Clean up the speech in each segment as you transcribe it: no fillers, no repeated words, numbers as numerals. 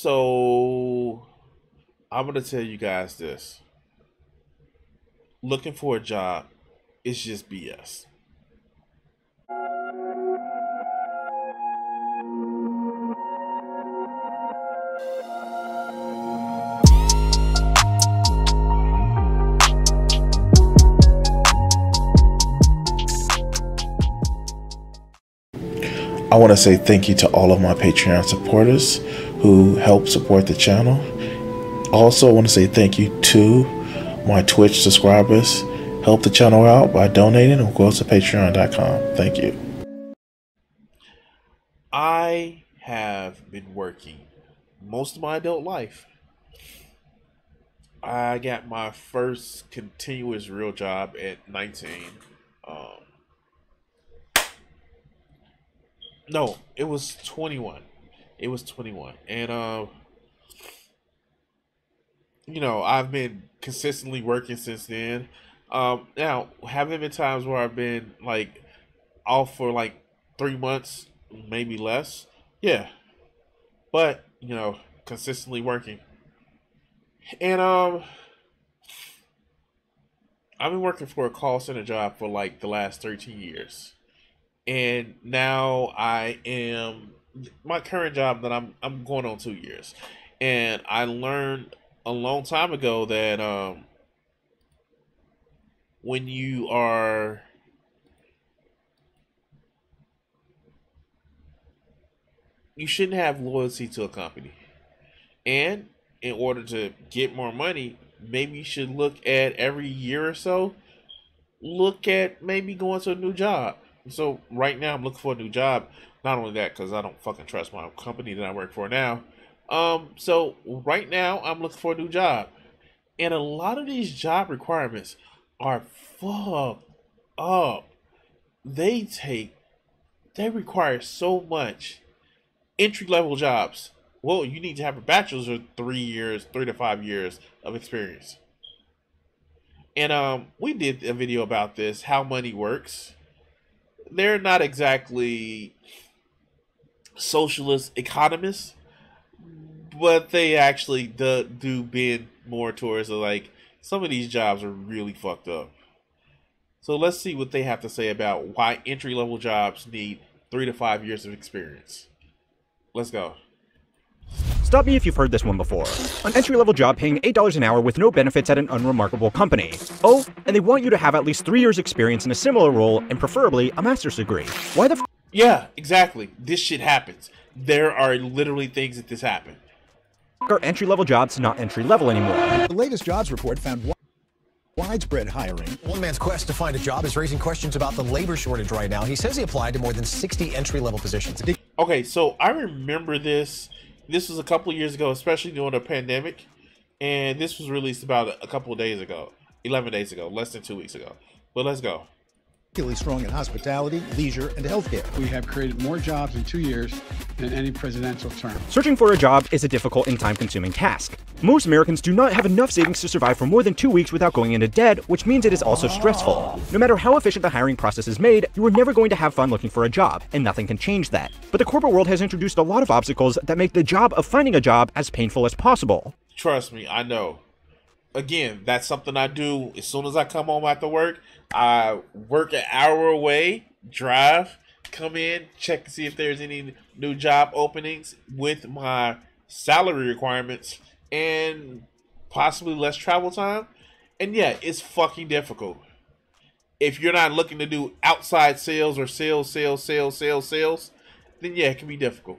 So I'm gonna tell you guys this: looking for a job is just BS. I want to say thank you to all of my Patreon supporters who help support the channel. Also, I want to say thank you to my Twitch subscribers. Help the channel out by donating or go to patreon.com. Thank you. I have been working most of my adult life. I got my first continuous real job at 19. No, it was 21. It was 21. And I've been consistently working since then. Now, having been times where I've been like off for like 3 months, maybe less. Yeah. But, consistently working. And I've been working for a call center job for like the last 13 years. And now I am my current job that I'm going on 2 years. And I learned a long time ago that when you shouldn't have loyalty to a company. And in order to get more money, maybe you should look at every year or so, look at maybe going to a new job. So right now I'm looking for a new job. Not only that, because I don't fucking trust my company that I work for now. So right now I'm looking for a new job. And a lot of these job requirements are fucked up. They require so much. Entry level jobs. Well, you need to have a bachelor's or 3 to 5 years of experience. And we did a video about this, how money works. They're not exactly socialist economists, but they actually do bend more towards like some of these jobs are really fucked up. So let's see what they have to say about why entry level jobs need 3 to 5 years of experience. Let's go. Stop me if you've heard this one before. An entry-level job paying $8 an hour with no benefits at an unremarkable company. Oh, and they want you to have at least 3 years experience in a similar role and preferably a master's degree. Why the Yeah, exactly. This shit happens. There are literally things that this happen. are entry-level jobs not entry-level anymore? The latest jobs report found widespread hiring. One man's quest to find a job is raising questions about the labor shortage right now. He says he applied to more than 60 entry-level positions. Okay, so I remember this. This was a couple of years ago, especially during the pandemic. And this was released about a couple of days ago. 11 days ago. Less than 2 weeks ago. But let's go. Particularly strong in hospitality, leisure, and healthcare. We have created more jobs in 2 years than any presidential term. Searching for a job is a difficult and time-consuming task. Most Americans do not have enough savings to survive for more than 2 weeks without going into debt, which means it is also stressful. No matter how efficient the hiring process is made, you are never going to have fun looking for a job, and nothing can change that. But the corporate world has introduced a lot of obstacles that make the job of finding a job as painful as possible. Trust me, I know. Again, that's something I do as soon as I come home after work. I work an hour away, drive, come in, check to see if there's any new job openings with my salary requirements and possibly less travel time. And yeah, it's fucking difficult. If you're not looking to do outside sales or sales, then yeah, it can be difficult.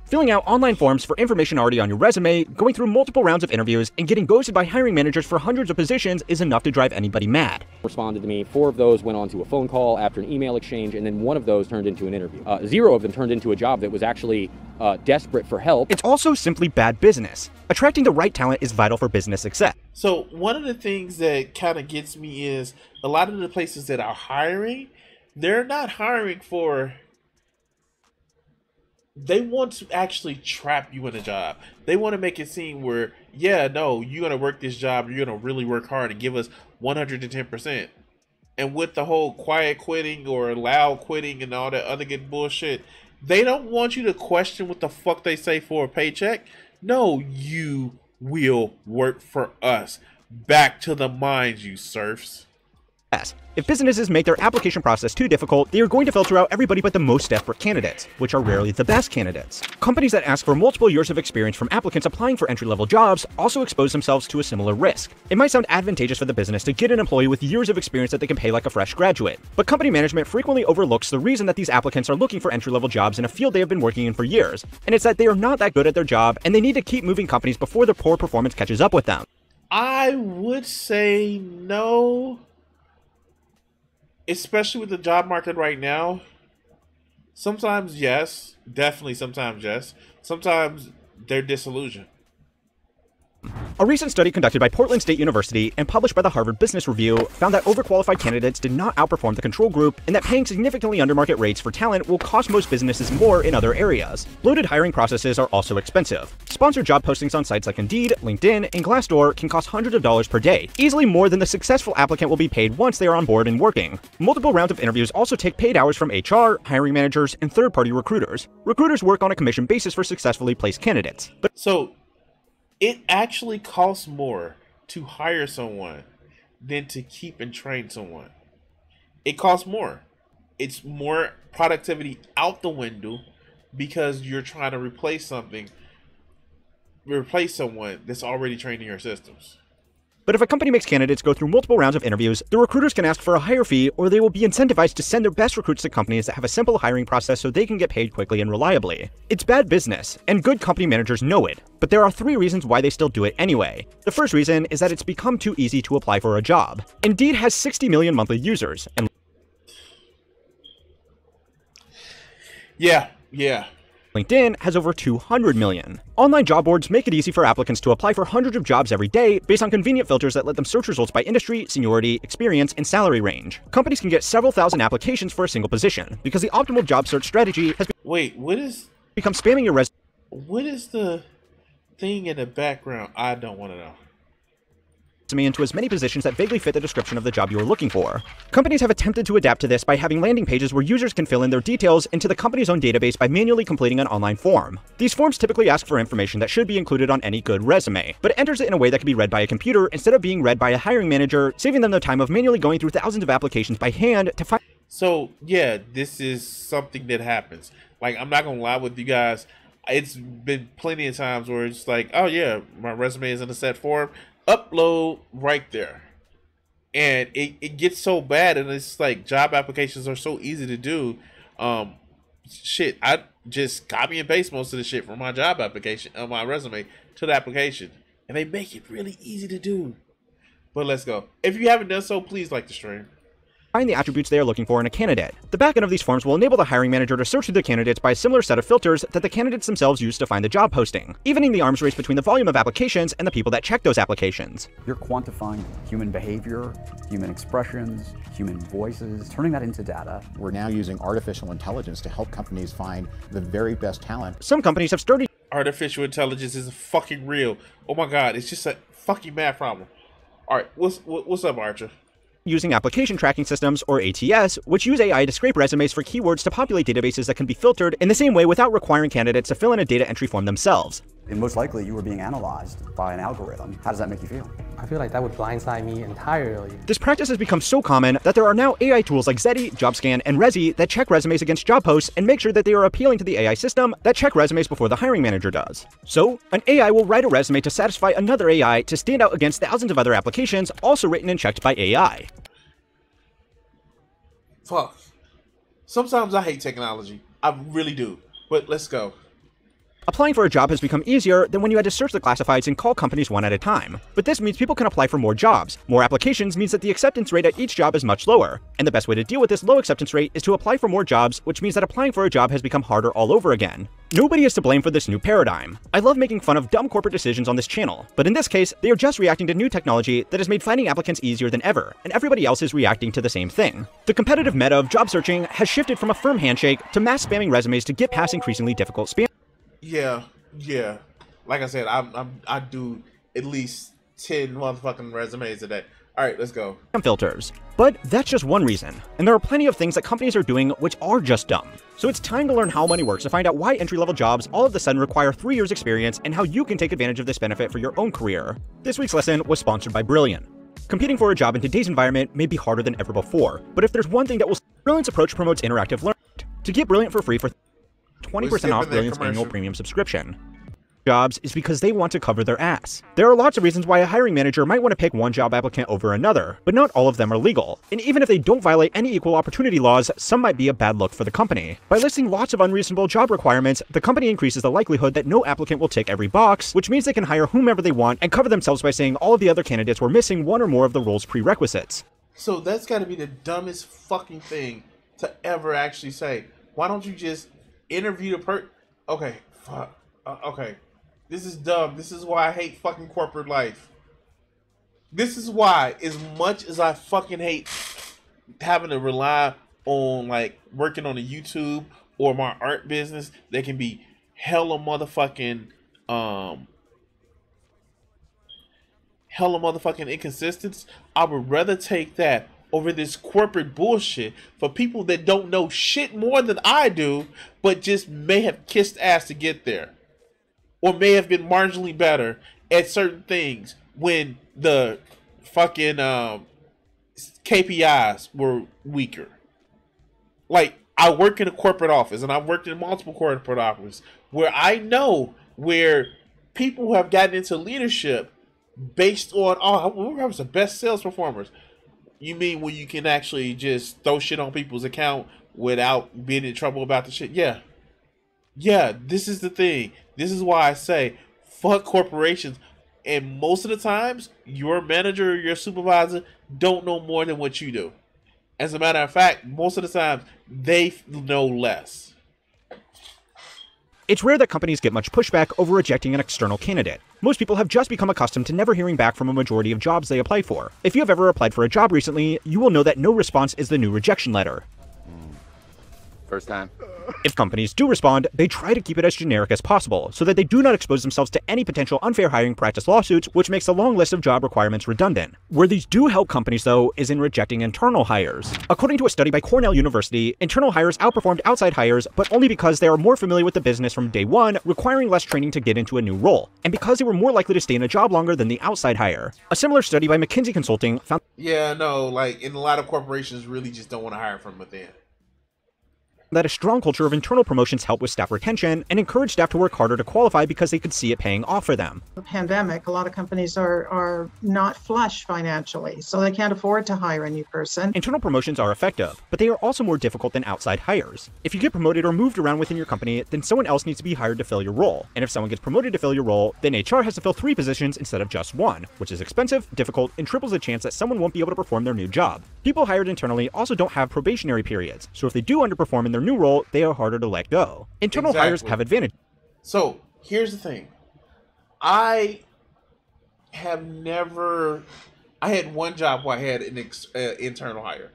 Filling out online forms for information already on your resume, going through multiple rounds of interviews, and getting ghosted by hiring managers for hundreds of positions is enough to drive anybody mad. Responded to me. 4 of those went on to a phone call after an email exchange, and then 1 of those turned into an interview. 0 of them turned into a job that was actually desperate for help. It's also simply bad business. Attracting the right talent is vital for business success. So one of the things that kind of gets me is a lot of the places that are hiring, they're not hiring for... They want to actually trap you in a job. They want to make it seem where, yeah, no, you're going to work this job. You're going to really work hard and give us 110%. And with the whole quiet quitting or loud quitting and all that other good bullshit, They don't want you to question what the fuck they say for a paycheck. No, you will work for us. Back to the mines, you serfs. If businesses make their application process too difficult, they are going to filter out everybody but the most desperate candidates, which are rarely the best candidates. Companies that ask for multiple years of experience from applicants applying for entry-level jobs also expose themselves to a similar risk. It might sound advantageous for the business to get an employee with years of experience that they can pay like a fresh graduate, but company management frequently overlooks the reason that these applicants are looking for entry-level jobs in a field they have been working in for years, and it's that they are not that good at their job and they need to keep moving companies before their poor performance catches up with them. I would say no. Especially with the job market right now, sometimes yes, definitely sometimes yes, sometimes they're disillusioned. A recent study conducted by Portland State University and published by the Harvard Business Review found that overqualified candidates did not outperform the control group and that paying significantly under market rates for talent will cost most businesses more in other areas. Bloated hiring processes are also expensive. Sponsored job postings on sites like Indeed, LinkedIn, and Glassdoor can cost hundreds of dollars per day, easily more than the successful applicant will be paid once they are on board and working. Multiple rounds of interviews also take paid hours from HR, hiring managers, and third-party recruiters. Recruiters work on a commission basis for successfully placed candidates. So it actually costs more to hire someone than to keep and train someone. It costs more. It's more productivity out the window because you're trying to replace someone that's already trained in your systems. But if a company makes candidates go through multiple rounds of interviews, the recruiters can ask for a higher fee, or they will be incentivized to send their best recruits to companies that have a simple hiring process so they can get paid quickly and reliably. It's bad business, and good company managers know it, but there are 3 reasons why they still do it anyway. The first reason is that it's become too easy to apply for a job. Indeed has 60 million monthly users, and Yeah. LinkedIn has over 200 million. Online job boards make it easy for applicants to apply for hundreds of jobs every day based on convenient filters that let them search results by industry, seniority, experience, and salary range. Companies can get several thousand applications for a single position because the optimal job search strategy has become spamming your resume. What is the thing in the background? I don't want to know. Into as many positions that vaguely fit the description of the job you are looking for. Companies have attempted to adapt to this by having landing pages where users can fill in their details into the company's own database by manually completing an online form. These forms typically ask for information that should be included on any good resume, but it enters it in a way that can be read by a computer instead of being read by a hiring manager, saving them the time of manually going through thousands of applications by hand to find. So yeah, this is something that happens. Like, I'm not gonna lie with you guys. It's been plenty of times where it's like, oh yeah, my resume is in a set form. Upload right there, and it gets so bad, and it's like job applications are so easy to do. Shit, I just copy and paste most of the shit from my job application on my resume to the application, and they make it really easy to do. But let's go. If you haven't done so, please like the stream. Find the attributes they are looking for in a candidate. The backend of these forms will enable the hiring manager to search through the candidates by a similar set of filters that the candidates themselves use to find the job posting, evening the arms race between the volume of applications and the people that check those applications. You're quantifying human behavior, human expressions, human voices, turning that into data. We're now using artificial intelligence to help companies find the very best talent. Some companies have started. Artificial intelligence is fucking real. Oh my god, it's just a fucking math problem. All right, what's up, Archer? Using application tracking systems, or ATS, which use AI to scrape resumes for keywords to populate databases that can be filtered in the same way without requiring candidates to fill in a data entry form themselves. And most likely you were being analyzed by an algorithm. How does that make you feel? I feel like that would blindside me entirely. This practice has become so common that there are now AI tools like Zeti, JobScan, and Rezi that check resumes against job posts and make sure that they are appealing to the AI system that check resumes before the hiring manager does. So, an AI will write a resume to satisfy another AI to stand out against thousands of other applications also written and checked by AI. Fuck. Sometimes I hate technology. I really do. But let's go. Applying for a job has become easier than when you had to search the classifieds and call companies one at a time. But this means people can apply for more jobs. More applications means that the acceptance rate at each job is much lower. And the best way to deal with this low acceptance rate is to apply for more jobs, which means that applying for a job has become harder all over again. Nobody is to blame for this new paradigm. I love making fun of dumb corporate decisions on this channel, but in this case, they are just reacting to new technology that has made finding applicants easier than ever, and everybody else is reacting to the same thing. The competitive meta of job searching has shifted from a firm handshake to mass spamming resumes to get past increasingly difficult spam. Yeah. Like I said, I do at least 10 motherfucking resumes a day. All right, let's go. Filters. But that's just one reason, and there are plenty of things that companies are doing which are just dumb. So it's time to learn how money works to find out why entry-level jobs all of a sudden require 3 years experience and how you can take advantage of this benefit for your own career. This week's lesson was sponsored by Brilliant. Competing for a job in today's environment may be harder than ever before, but if there's one thing that will, Brilliant's approach promotes interactive learning. To get Brilliant for free for 20% off Brilliant's annual premium subscription. Jobs is because they want to cover their ass. There are lots of reasons why a hiring manager might want to pick one job applicant over another, but not all of them are legal. And even if they don't violate any equal opportunity laws, some might be a bad look for the company. By listing lots of unreasonable job requirements, the company increases the likelihood that no applicant will tick every box, which means they can hire whomever they want and cover themselves by saying all of the other candidates were missing one or more of the role's prerequisites. So that's got to be the dumbest fucking thing to ever actually say. Why don't you just interview the Okay, fuck. Okay. This is dumb. This is why I hate fucking corporate life. This is why, as much as I fucking hate having to rely on, like, working on a YouTube or my art business that can be hella motherfucking inconsistent, I would rather take that over this corporate bullshit for people that don't know shit more than I do, but just may have kissed ass to get there. Or may have been marginally better at certain things when the fucking KPIs were weaker. Like, I work in a corporate office, and I've worked in multiple corporate offices, where I know where people have gotten into leadership based on, oh, who was the best sales performers? You mean when you can actually just throw shit on people's account without being in trouble about the shit? Yeah. Yeah, this is the thing. This is why I say, fuck corporations. And most of the times, your manager or your supervisor don't know more than what you do. As a matter of fact, most of the time, they know less. It's rare that companies get much pushback over rejecting an external candidate. Most people have just become accustomed to never hearing back from a majority of jobs they apply for. If you have ever applied for a job recently, you will know that no response is the new rejection letter. First time. If companies do respond, they try to keep it as generic as possible, so that they do not expose themselves to any potential unfair hiring practice lawsuits, which makes a long list of job requirements redundant. Where these do help companies, though, is in rejecting internal hires. According to a study by Cornell University, internal hires outperformed outside hires, but only because they are more familiar with the business from day one, requiring less training to get into a new role, and because they were more likely to stay in a job longer than the outside hire. A similar study by McKinsey Consulting found— Yeah, no, like, in a lot of corporations really just don't want to hire from within. That a strong culture of internal promotions help with staff retention and encourage staff to work harder to qualify because they could see it paying off for them. The pandemic, a lot of companies are not flush financially, so they can't afford to hire a new person. Internal promotions are effective, but they are also more difficult than outside hires. If you get promoted or moved around within your company, then someone else needs to be hired to fill your role. And if someone gets promoted to fill your role, then HR has to fill 3 positions instead of just 1, which is expensive, difficult, and triples the chance that someone won't be able to perform their new job. People hired internally also don't have probationary periods, so if they do underperform in their new role, they are harder to let go. Internal hires have advantages. So, here's the thing. I had one job where I had an internal hire.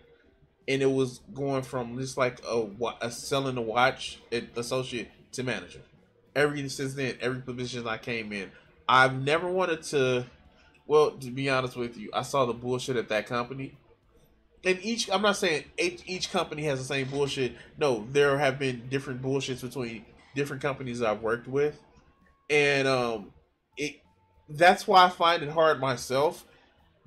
And it was going from just like a selling a watch associate to manager. Since then, every position I came in, I've never wanted to, well, to be honest with you, I saw the bullshit at that company. And I'm not saying each company has the same bullshit. No, there have been different bullshits between different companies I've worked with. And that's why I find it hard myself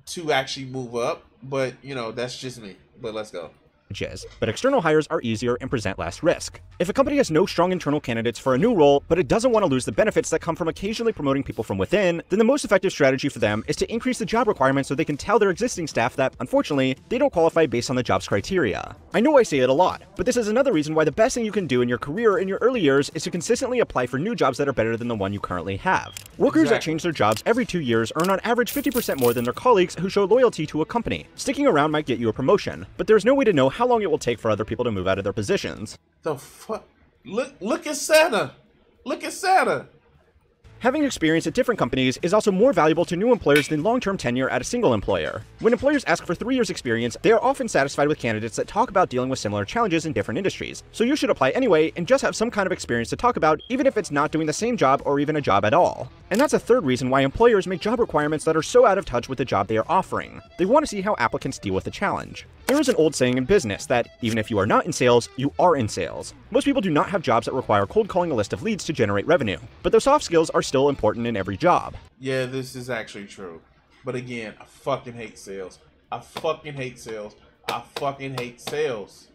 to actually move up. But, that's just me. But let's go. But external hires are easier and present less risk. If a company has no strong internal candidates for a new role, but it doesn't want to lose the benefits that come from occasionally promoting people from within, then the most effective strategy for them is to increase the job requirements so they can tell their existing staff that, unfortunately, they don't qualify based on the job's criteria. I know I say it a lot, but this is another reason why the best thing you can do in your career in your early years is to consistently apply for new jobs that are better than the one you currently have. Workers that change their jobs every 2 years earn on average 50% more than their colleagues who show loyalty to a company. Sticking around might get you a promotion, but there's no way to know how long it will take for other people to move out of their positions. The fuck? Look at Santa. Look at Santa. Having experience at different companies is also more valuable to new employers than long-term tenure at a single employer. When employers ask for 3 years experience, they are often satisfied with candidates that talk about dealing with similar challenges in different industries. So you should apply anyway and just have some kind of experience to talk about, even if it's not doing the same job or even a job at all. And that's a third reason why employers make job requirements that are so out of touch with the job they are offering. They want to see how applicants deal with the challenge. There is an old saying in business that even if you are not in sales, you are in sales. Most people do not have jobs that require cold calling a list of leads to generate revenue, but those soft skills are still important in every job. Yeah, this is actually true. But again, I fucking hate sales. I fucking hate sales. I fucking hate sales.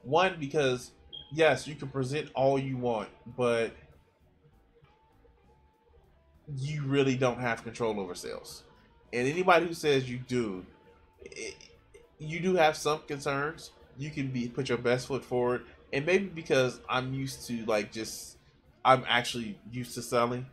One, because yes, you can present all you want, but you really don't have control over sales. And anybody who says you do, you do have some concerns. You can put your best foot forward, and maybe because I'm used to I'm actually used to selling,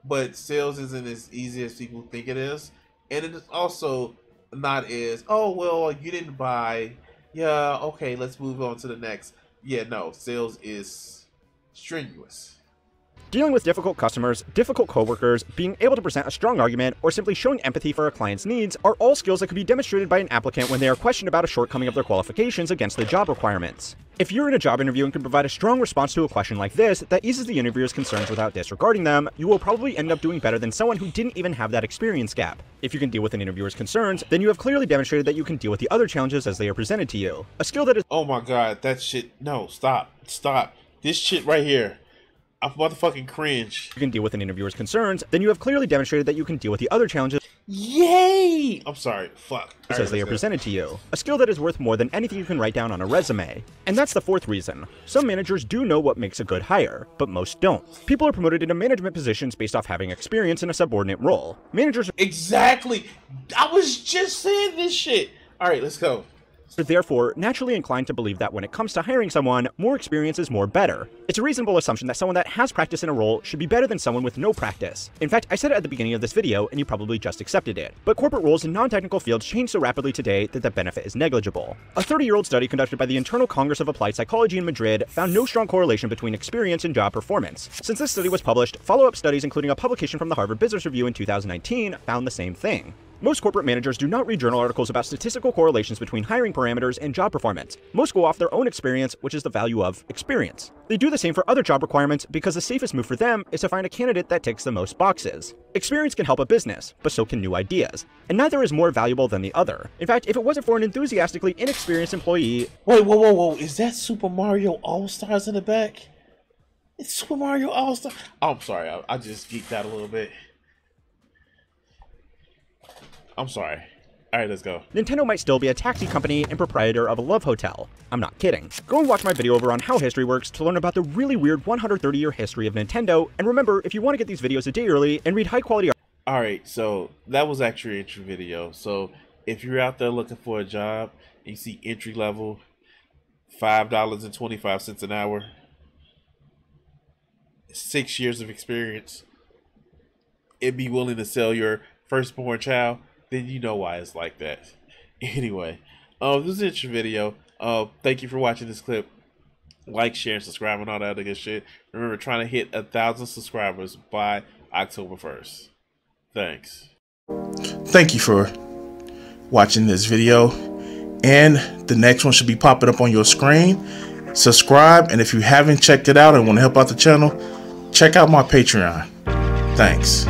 but sales isn't as easy as people think it is, and it is also not as, oh well, you didn't buy, yeah, okay, let's move on to the next. Yeah, no, sales is strenuous. Dealing with difficult customers, difficult coworkers, being able to present a strong argument, or simply showing empathy for a client's needs are all skills that can be demonstrated by an applicant when they are questioned about a shortcoming of their qualifications against the job requirements. If you're in a job interview and can provide a strong response to a question like this that eases the interviewer's concerns without disregarding them, you will probably end up doing better than someone who didn't even have that experience gap. If you can deal with an interviewer's concerns, then you have clearly demonstrated that you can deal with the other challenges as they are presented to you. A skill that is— oh my god, that shit, no, stop. This shit right here, I'm about to fucking cringe. You can deal with an interviewer's concerns, then you have clearly demonstrated that you can deal with the other challenges— yay! I'm sorry, fuck. as they are presented to you. A skill that is worth more than anything you can write down on a resume. And that's the fourth reason. Some managers do know what makes a good hire, but most don't. People are promoted into management positions based off having experience in a subordinate role. Managers— exactly! I was just saying this shit! Alright, let's go. are therefore naturally inclined to believe that when it comes to hiring someone, more experience is more better. It's a reasonable assumption that someone that has practice in a role should be better than someone with no practice. In fact, I said it at the beginning of this video, and you probably just accepted it. But corporate roles in non-technical fields change so rapidly today that the benefit is negligible. A 30-year-old study conducted by the Internal Congress of Applied Psychology in Madrid found no strong correlation between experience and job performance. Since this study was published, follow-up studies including a publication from the Harvard Business Review in 2019 found the same thing. Most corporate managers do not read journal articles about statistical correlations between hiring parameters and job performance. Most go off their own experience, which is the value of experience. They do the same for other job requirements because the safest move for them is to find a candidate that ticks the most boxes. Experience can help a business, but so can new ideas, and neither is more valuable than the other. In fact, if it wasn't for an enthusiastically inexperienced employee— wait, whoa, is that Super Mario All-Stars in the back? It's Super Mario All-Stars. Oh, I'm sorry, I just geeked out a little bit. I'm sorry. Alright, let's go. Nintendo might still be a taxi company and proprietor of a love hotel. I'm not kidding. Go and watch my video over on How History Works to learn about the really weird 130-year history of Nintendo, and remember, if you want to get these videos a day early and read high-quality— alright, so that was actually an entry video. So if you're out there looking for a job, and you see entry level, $5.25 an hour, 6 years of experience, and be willing to sell your firstborn child, then you know why it's like that. Anyway, this is an intro video. Thank you for watching this clip. Like, share, and subscribe, and all that other good shit. Remember, trying to hit 1,000 subscribers by October 1st. Thanks. Thank you for watching this video. And the next one should be popping up on your screen. Subscribe, and if you haven't checked it out and want to help out the channel, check out my Patreon. Thanks.